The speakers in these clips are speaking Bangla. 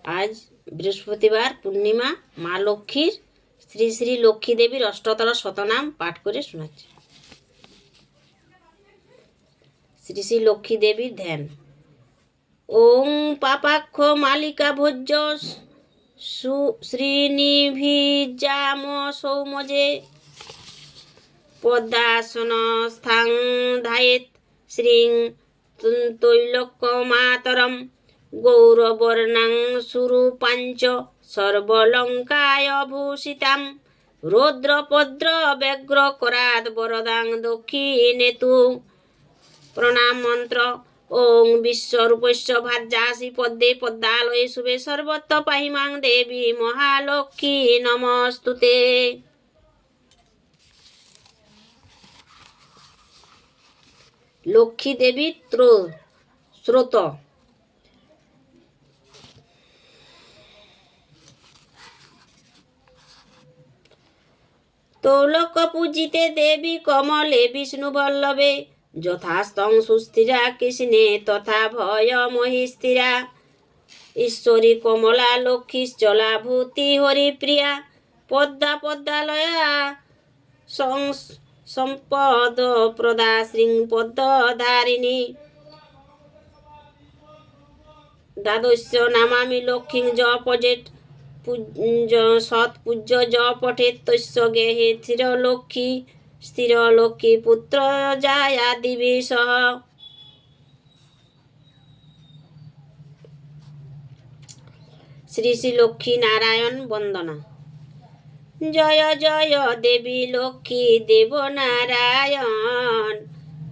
আজ বৃহস্পতিবার পূর্ণিমা, মা লক্ষ্মীর শ্রী শ্রী লক্ষ্মী দেবীর অষ্টতর শতনাম পাঠ করে শোনাচ্ছি। শ্রী শ্রী লক্ষ্মী দেবীর ধ্যান। ওং পাপাক্ষ মালিকা ভোজ্য শ্রীনিভিজাম সৌমজে পদ্মাসন স্থাং ধায়েত শ্রীং তৈলক্যমাতরম গৌরবর্ণাং সুরূপাঞ্চ সর্বলঙ্কায় ভূষিতাম রৌদ্রপদ্র ব্যগ্র করাদ বরদাং দক্ষিণেতু। প্রণাম মন্ত্র। ওং বিশ্বরূপস্য ভার্যাসি পদ্মে পদ্মালয়ে শুভে সর্বত্র পাহিমাং দেবী মহালক্ষ্মী নমস্তুতে। লক্ষ্মী দেবীর স্রোত। তৌলক পূজিতে দেবী কমলে বিষ্ণু বল্লভে যথাস্তং সুস্থিরা কৃষ্ণে তথা ভয় মহিস্থিরা ঈশ্বরী কমলা লক্ষ্মীশ্চলা ভূতি হরিপ্রিয়া পদ্মা পদ্মালয়া সম্পদ প্রদা শ্রীং পদ্মধারিণী। দ্বাদশ নামামি লক্ষ্মীং জ পজেট সৎ পূজ্য জ পঠেত তস্য গেহে স্থির লক্ষ্মী পুত্র জায়া দিবি সহ। শ্রী শ্রী লক্ষ্মী নারায়ণ বন্দনা। জয় জয় দেবী লক্ষ্মী দেব নারায়ণ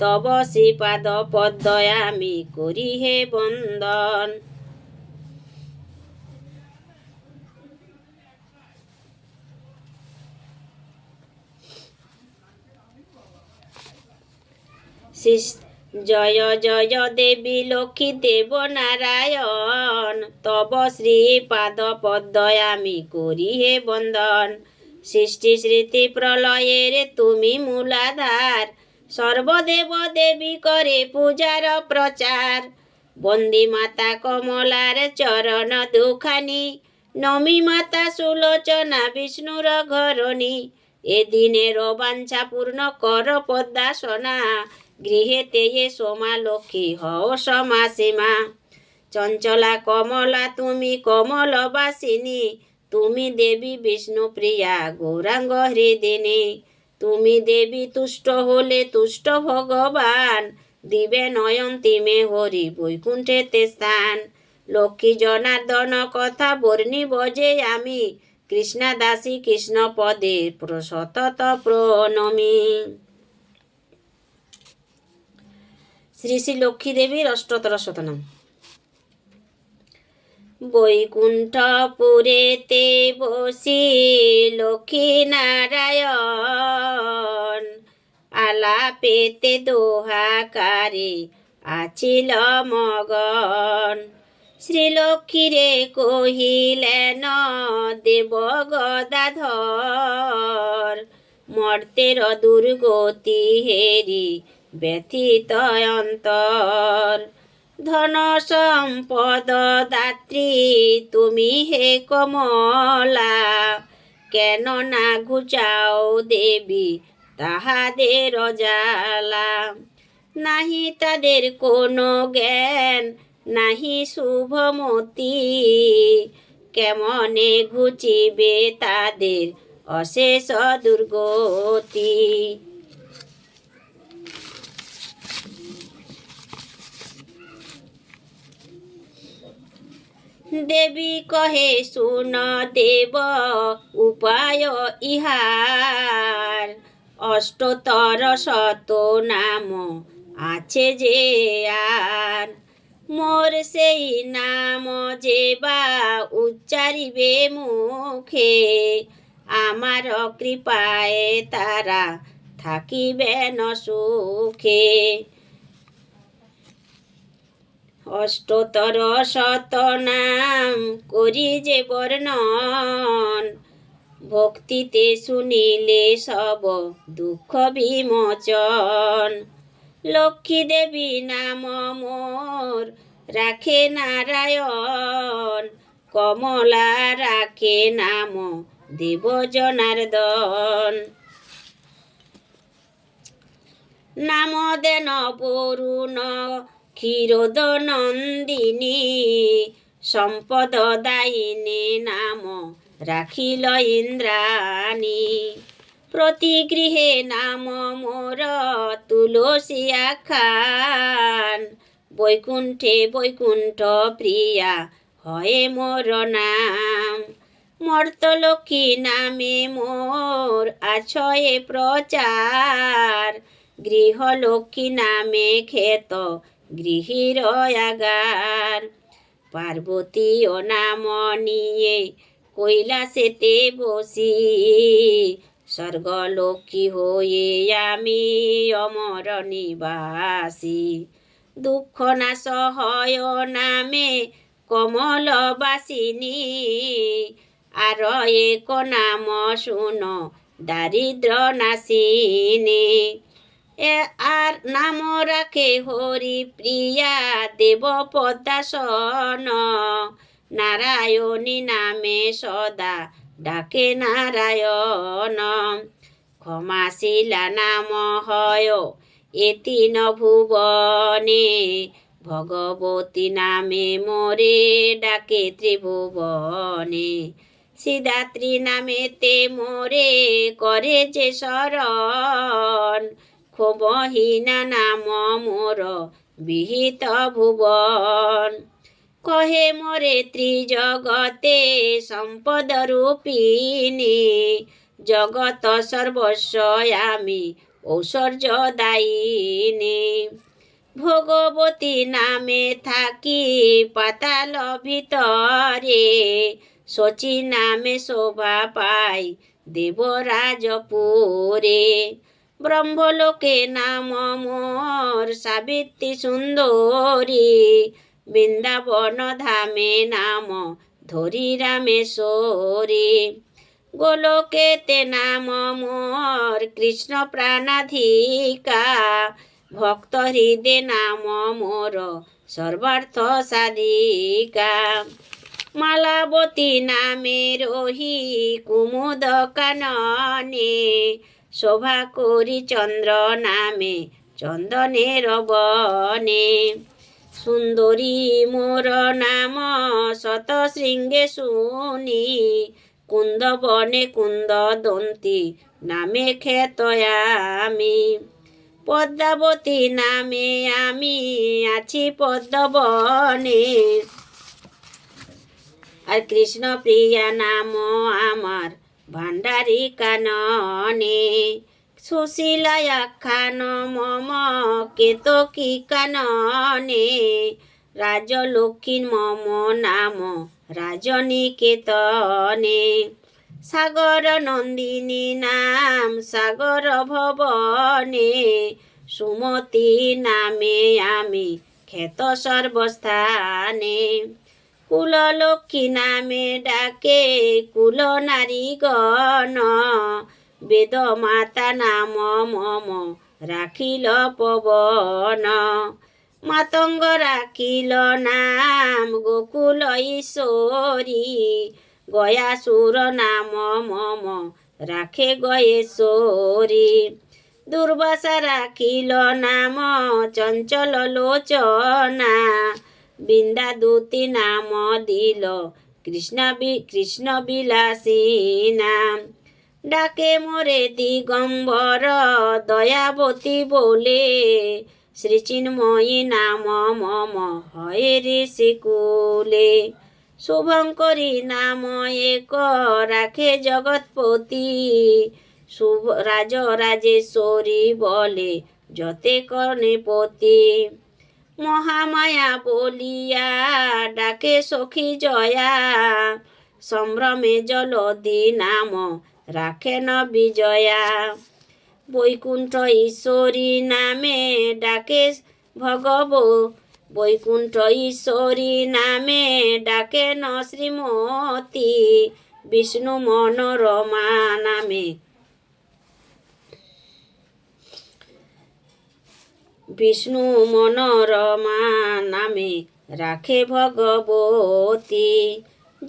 তব শ্রীপাদ পদ্ময় আমি করি হে বন্দন। জয় জয় দেবী লক্ষ্মী দেব নারায়ণ তব শ্রীপাদ পদ্ময় আমি করি হে বন্দন। সৃষ্টি স্মৃতি প্রলয়ের তুমি মূলাধার সর্বদেব দেবী করে পূজার প্রচার। বন্দী মাতা কমলার চরণ দুখানি নমি মাতা সুলোচনা বিষ্ণুর ঘরণী। এদিনের বাঞ্ছা পূর্ণ কর পদ্মাসনা গৃহেতে সোমা লক্ষ্মী হও সমাসীমা। চঞ্চলা কমলা তুমি কমলবাসিনী তুমি দেবী বিষ্ণুপ্রিয়া গৌরাঙ্গ হৃদিনী। তুমি দেবী তুষ্ট হলে তুষ্ট ভগবান দিবে নয়ন্তিমে হরি বৈকুণ্ঠেতে স্থান। লক্ষ্মী জনার্দন কথা বর্ণিব যে আমি কৃষ্ণা দাসী কৃষ্ণ পদে সতত প্রণমি। শ্রী শ্রী লক্ষ্মী দেবীর অষ্টতর শতনাম। বৈকুণ্ঠপুরেতে বসি লক্ষ্মী নারায়ণ আলাপেতে দোহাকারে আছিল মগন। শ্রীলক্ষ্মীরে কহিলেন দেব গদাধর মর্তের দুর্গতি হেরি ব্যথিত অন্তর। ধন সম্পদ দাত্রী তুমি হে কমলা কেন না ঘুচাও দেবী তাহাদের জ্বালা। নাহি তাদের কোনো জ্ঞান নাহি শুভমতি কেমনে ঘুচিবে তাদের অশেষ দুর্গতি। দেবী কহে শুন দেব উপায় ইহার অষ্টতর শত নাম আছে যে আর। মোর সেই নাম যে বা উচ্চারিবে মুখে আমার কৃপায় তারা থাকিবেন সুখে। অষ্টতর শত নাম করি যে বর্ণন ভক্তিতে শুনিলে সব দুঃখ বিমোচন। লক্ষ্মী দেবী নাম মোর রাখে নারায়ণ কমলা রাখে নাম দেব জনার্দন। নাম দেন বরুণ ক্ষীরোদ নন্দিনী, সম্পদ দায়িনী নাম রাখিল ইন্দ্রাণী। প্রতি গৃহে নাম মোর তুলসী আখান, বৈকুণ্ঠে বৈকুণ্ঠ প্রিয়া হয় মোর নাম। মর্তলক্ষ্মী নামে মোর আছয়ে প্রচার, গৃহলক্ষ্মী নামে খেত গৃহীর আগার। পার্বতী ও নাম নিয়ে কৈলাসেতে বসি, স্বর্গলক্ষ্মী হয়ে আমি অমর নিবাসী। দুঃখ নাশ হয় নামে কমলবাসিনী, আর এক নাম শুন দারিদ্র নাশিনী। আর নাম রাখে হরি প্রিয়া দেব পদ্মাসন, নারায়ণী নামে সদা ডাকে নারায়ণ। ক্ষমাশীলা নাম হয় এ তিন ভুবনে, ভগবতী নামে মোরে ডাকে ত্রিভুবনে। সিদ্ধাত্রী নামেতে মোরে করে যে শরণ, ক্ষোভহীনা নাম মোর বিহিত ভুবন। কহে মোরে ত্রিজগতে সম্পদ রূপিণী, জগত সর্বস্ব আমি ঐশ্বর্য দায়িনী। ভগবতী নামে থাকি পাতাল ভিতরে, শচী নামে শোভা পাই দেবরাজপুরে। ব্রহ্মলোকে নাম মোর সাবিত্রী সুন্দরী, বৃন্দাবন ধামে নাম ধরি রামেশ্বরী। গোলকেতে নাম মোর কৃষ্ণ প্রাণাধিকা, ভক্ত হৃদে নাম মোর সর্বার্থ সাধিকা। মালাবতী নামে রহি কুমুদ কাননে, শোভা করি চন্দ্র নামে চন্দনের বনে। সুন্দরী মোর নাম শত শৃঙ্গে শুনি, কুন্দ বনে কুন্দ দন্তী নামে খ্যাত আমি। পদ্মাবতী নামে আমি আছি পদ্মবনে, আর কৃষ্ণ প্রিয়া নাম আমার ভাণ্ডারী কাননে। সুশীলা আখ্যান মম কেতকী কাননে, রাজলক্ষ্মী মম নাম রাজনিকেতনে। সাগর নন্দিনী নাম সাগর ভবনে, সুমতি নামে আমি খ্যাত সর্বস্থানে। কুললক্ষ্মী নামে ডাকে কুল নারীগণ, বেদ মাতা নাম মম রাখিল পবন। মাতঙ্গ রাখিল নাম গোকুল ঈশ্বরী, গয়াসুর নাম মম রাখে গয়েশ্বরী। দুর্বাসা রাখিল নাম চঞ্চল লোচনা, বৃন্দাদূতী নাম দিল কৃষ্ণ বিলাসী নাম। ডাকে মোরে দিগম্বর দয়াবতী বলে, শ্রীচিন্ময়ী নাম মম হয় ঋষিকুলে। শুভঙ্করী নাম এক রাখে জগৎপতি, রাজরাজেশ্বরী বলে যতে কর্ণপতি। মহামায়া বলিয়া ডাকে সখী জয়া, সম্ভ্রমে জলধি নাম রাখেন বিজয়া। বৈকুণ্ঠ ঈশ্বরী নামে ডাকে বৈকুণ্ঠ ঈশ্বরী নামে ডাকেন শ্রীমতী। বিষ্ণু মনোরমা নামে বিষ্ণু মনোরমা নামে রাখে ভগবতী।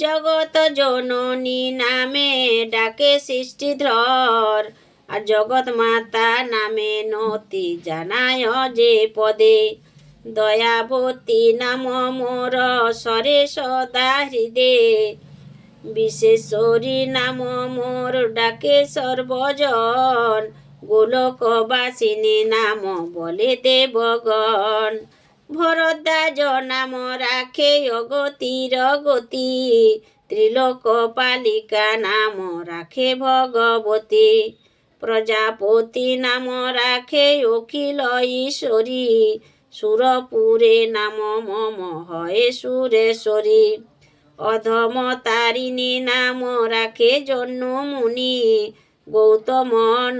জগত জননী নামে ডাকে সৃষ্টিধর, আর জগৎ মাতা নামে নতি জানায় যে পদে। দয়াবতী নাম মোর সরে সদা হৃদে, বিশেষরী নাম মোর ডাকে সর্বজন, গোলকবাসিনী নাম বলে দেবগণ। ভরদ্বাজ নাম রাখে অগতির গতি, ত্রিলোকপালিকা নাম রাখে ভগবতী। প্রজাপতি নাম রাখে অখিল ঈশ্বরী, সুরপুরে নাম মম হয় সুরেশ্বরী। অধম তারিণী নাম রাখে জন্মমুনি, গৌতম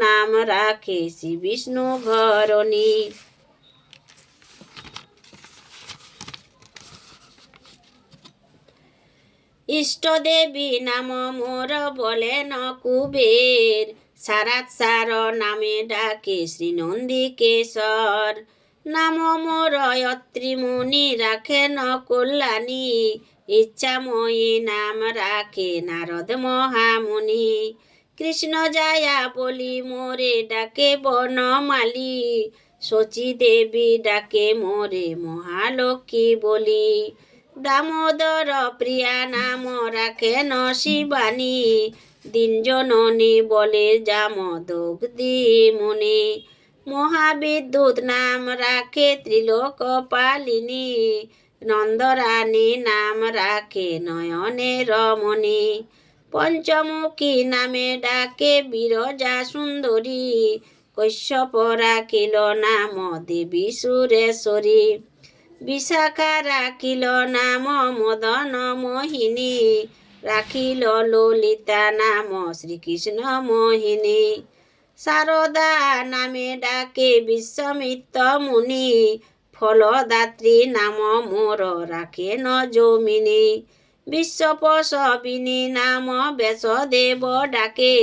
নাম রাখে শ্রী বিষ্ণু ঘরণী। ইষ্টদেবী নাম মোর বলেন কুবের, সারাৎ সার নামে ডাকে শ্রী নন্দিকেশ্বর। নাম মোর অত্রিমুনি রাখেন কল্যাণী, ইচ্ছাময়ী নাম রাখে নারদ মহামুনি। কৃষ্ণ যায়া বলি মোরে ডাকে বনমালী, শচী দেবী ডাকে মোরে মহালক্ষ্মী বলি। দামোদর প্রিয়া নাম রাখেন শিবানী, দীনজননী বলে জামদগ্নি মুনি। মহাবিদ্যুৎ নাম রাখে ত্রিলোকপালিনী, নন্দরানী নাম রাখে নয়নে রমণী। পঞ্চমুখী নামে ডাকে বিরজা সুন্দরী, কশ্যপ রাখিল নাম দেবী সুরেশ্বরী। বিশাখা রাখিল নাম মদন মোহিনী, রাখিল ললিতা নাম শ্রীকৃষ্ণ মোহিনী। শারদা নামে ডাকে বিশ্বামিত্র মুনি, ফলদাত্রী নাম মোর রাখেন যৌমিনী। বিশ্বপশবিনী নাম ব্যাসদেব ডাকে,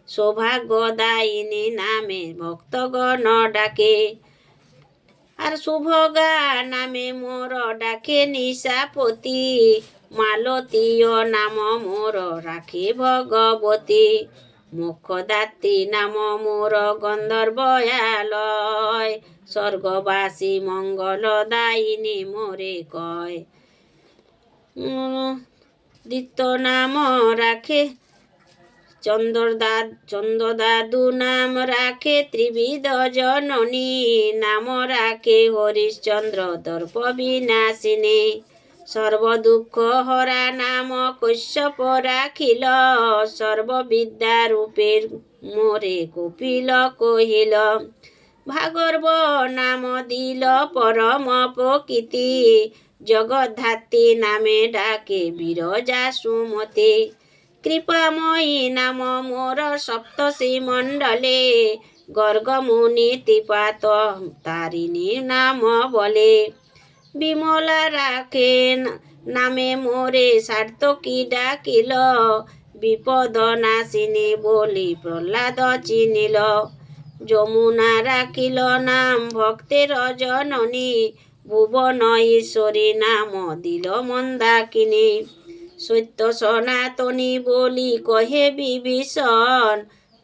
সৌভাগ্যদায়িনী নামে ভক্তগণ ডাকে। আর শুভগা নামে মোর ডাকে নিশাপতি, মালতীয় নাম মোর রাখে ভগবতী। মোক্ষদাত্রী নাম মোর গন্ধর্বয়ালয়, স্বর্গবাসী মঙ্গলদায়িনী মোরে কয়। দিত্য নাম রাখে চন্দ্রদাদু নাম রাখে ত্রিবিধ জননী, নাম রাখে হরিশ্চন্দ্র দর্প বিনাশিনী। সর্বদুঃখ হরা নাম কশ্যপ রাখিল, সর্ববিদ্যা রূপের মোরে কপিল কহিল। ভাগর্ব নাম দিল পরম প্রকৃতি, জগদ্ধাত্রী নামে ডাকে বিরজা সুমতি। কৃপাময়ী নাম মোর সপ্তর্ষি মণ্ডলে, গর্গমুনি ত্রিপাত তারিণী নাম বলে। বিমলা রাখে নামে মোরে সার্থকী ডাকিল, বিপদ নাশিনী বলি প্রহ্লাদ চিনিল। যমুনা রাখিল নাম ভক্তের জননী, ভুবন ঈশ্বরী নাম দিল মন্দাকিনী। সত্য সনাতনী বলি কহে বিভীষণ,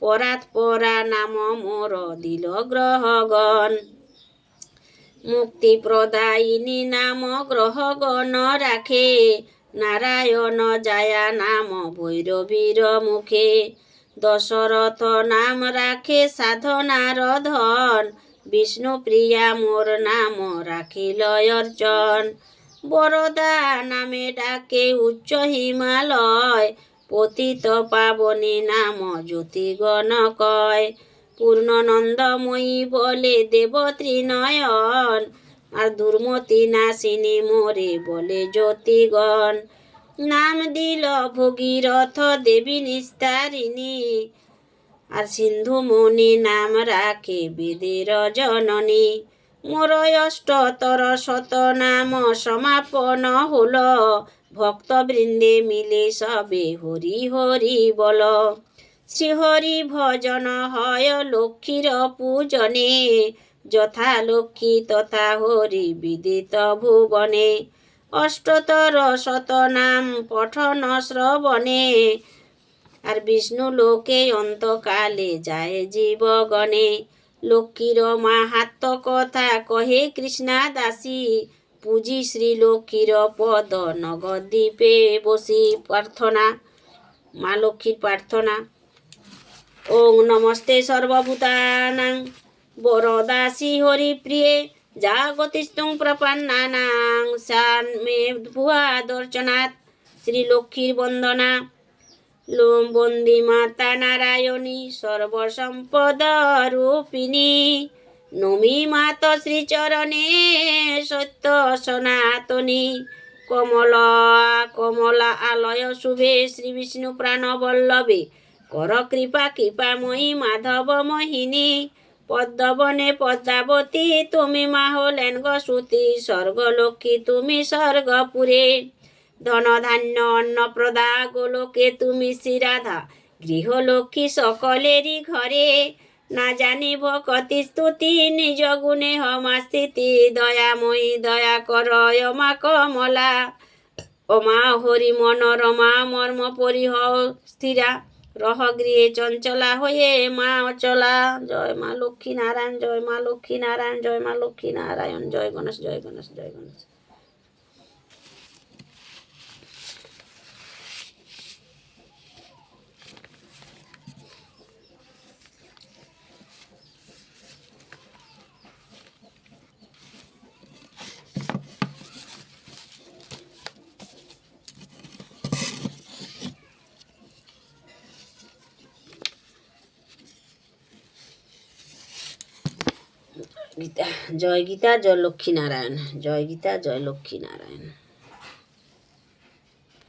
পরাৎপরা নাম মোর দিল গ্রহগণ। মুক্তি প্রদায়িনী নাম গ্রহগণ রাখে, নারায়ণ জায়া নাম ভৈরবীর মুখে। দশরথ নাম রাখে সাধনার ধন, বিষ্ণুপ্রিয়া মোর নাম রাখিল অর্চন। বরদা নামে ডাকে উচ্চ হিমালয়, পতিত পাবনী নাম জ্যোতিগণ কয়। পূর্ণনন্দময়ী বলে দেবত্রী নয়ন, আর দুর্মতি নাশিনী মোরে বলে জ্যোতিগণ। নাম দিল ভগীরথ দেবী নিস্তারিণী, আর সিন্ধুমণি নাম রাখে বেদের জননী। মোর অষ্টতর শত নাম সমাপন হল, ভক্তবৃন্দে মিলে সবে হরি হরি বল। শ্রীহরি ভজন হয় লক্ষ্মীর পূজনে, যথা লক্ষ্মী তথা হরি বিদিত ভুবনে। অষ্টতর শতনাম পঠন শ্রবণে। আর বিষ্ণু লোকে অন্তকালে যায় জীবগণে। লক্ষ্মীর মাহাত্ম কথা কহে কৃষ্ণা দাসী, পুজি শ্রী লক্ষ্মীর পদ নগদ্বীপে বসি। প্রার্থনা, মা লক্ষ্মীর প্রার্থনা। ওং নমস্তে সর্বভূতানাং বরদাসী হরিপ্রিয়ে, জাগতিস্তুং প্রপন্নানাং শান মে ভুয়া দর্শনাথ। শ্রী লক্ষ্মীর বন্দনা। বন্দী মাতা নারায়ণী সর্বসম্পদ রূপিণী, নমি মাত শ্রীচরণে সত্য সনাতনী। কমলা আলয় শুভে শ্রী বিষ্ণু প্রাণবল্লভে, কর কৃপা কৃপাময়ী মাধব মোহিনী। পদ্মবনে পদ্মাবতী তুমি মা হলেন গো সতী, স্বর্গলক্ষ্মী তুমি স্বর্গপুরে। ধন ধান্য অন্নপ্রদা গোলোকে তুমি শ্রীরাধা, গৃহলক্ষ্মী সকলেরই ঘরে। না জানিব কতি স্তুতি নিজ গুণে হমা স্থিতি, দয়াময়ী দয়া কর মা কমলা। অমা হরি মনোরমা মর্ম পরিহ স্থিরা, রহ গৃহে চঞ্চলা হয়ে মা অচলা। জয় মা লক্ষ্মী নারায়ণ, জয় মা লক্ষ্মী নারায়ণ, জয় মা লক্ষ্মী নারায়ণ। জয় গণেশ, জয় গণেশ, জয় গণেশ। গীতা, জয় গীতা, জয় লক্ষ্মী নারায়ণ। জয় গীতা, জয় লক্ষ্মী নারায়ণ।